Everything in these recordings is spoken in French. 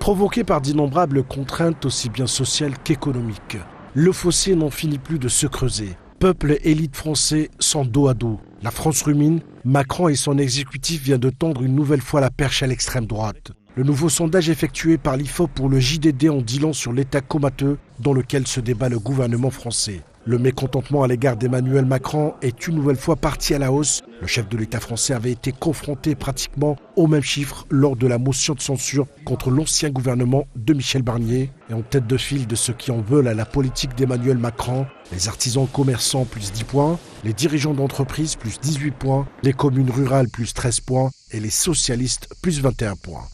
Provoqué par d'innombrables contraintes aussi bien sociales qu'économiques, le fossé n'en finit plus de se creuser. Peuple et élite français sont dos à dos. La France rumine, Macron et son exécutif viennent de tendre une nouvelle fois la perche à l'extrême droite. Le nouveau sondage effectué par l'IFOP pour le JDD en dit long sur l'état comateux dans lequel se débat le gouvernement français. Le mécontentement à l'égard d'Emmanuel Macron est une nouvelle fois parti à la hausse. Le chef de l'État français avait été confronté pratiquement au même chiffre lors de la motion de censure contre l'ancien gouvernement de Michel Barnier. Et en tête de file de ceux qui en veulent à la politique d'Emmanuel Macron, les artisans commerçants plus 10 points, les dirigeants d'entreprise plus 18 points, les communes rurales plus 13 points et les socialistes plus 21 points.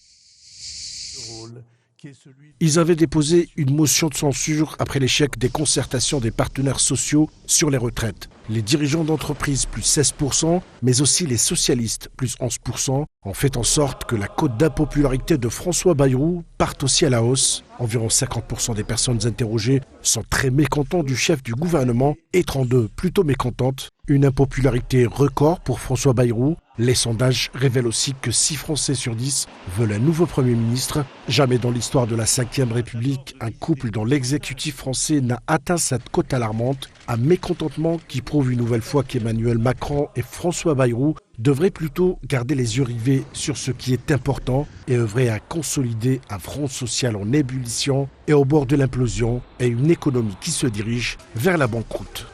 Ils avaient déposé une motion de censure après l'échec des concertations des partenaires sociaux sur les retraites. Les dirigeants d'entreprise plus 16%, mais aussi les socialistes plus 11%, ont fait en sorte que la cote d'impopularité de François Bayrou parte aussi à la hausse. Environ 50% des personnes interrogées sont très mécontents du chef du gouvernement et 32 plutôt mécontentes. Une impopularité record pour François Bayrou. Les sondages révèlent aussi que 6 Français sur 10 veulent un nouveau Premier ministre. Jamais dans l'histoire de la Ve République, un couple dans l'exécutif français n'a atteint cette cote alarmante. Un mécontentement qui prouve une nouvelle fois qu'Emmanuel Macron et François Bayrou devraient plutôt garder les yeux rivés sur ce qui est important et œuvrer à consolider un front social en ébullition et au bord de l'implosion et une économie qui se dirige vers la banqueroute.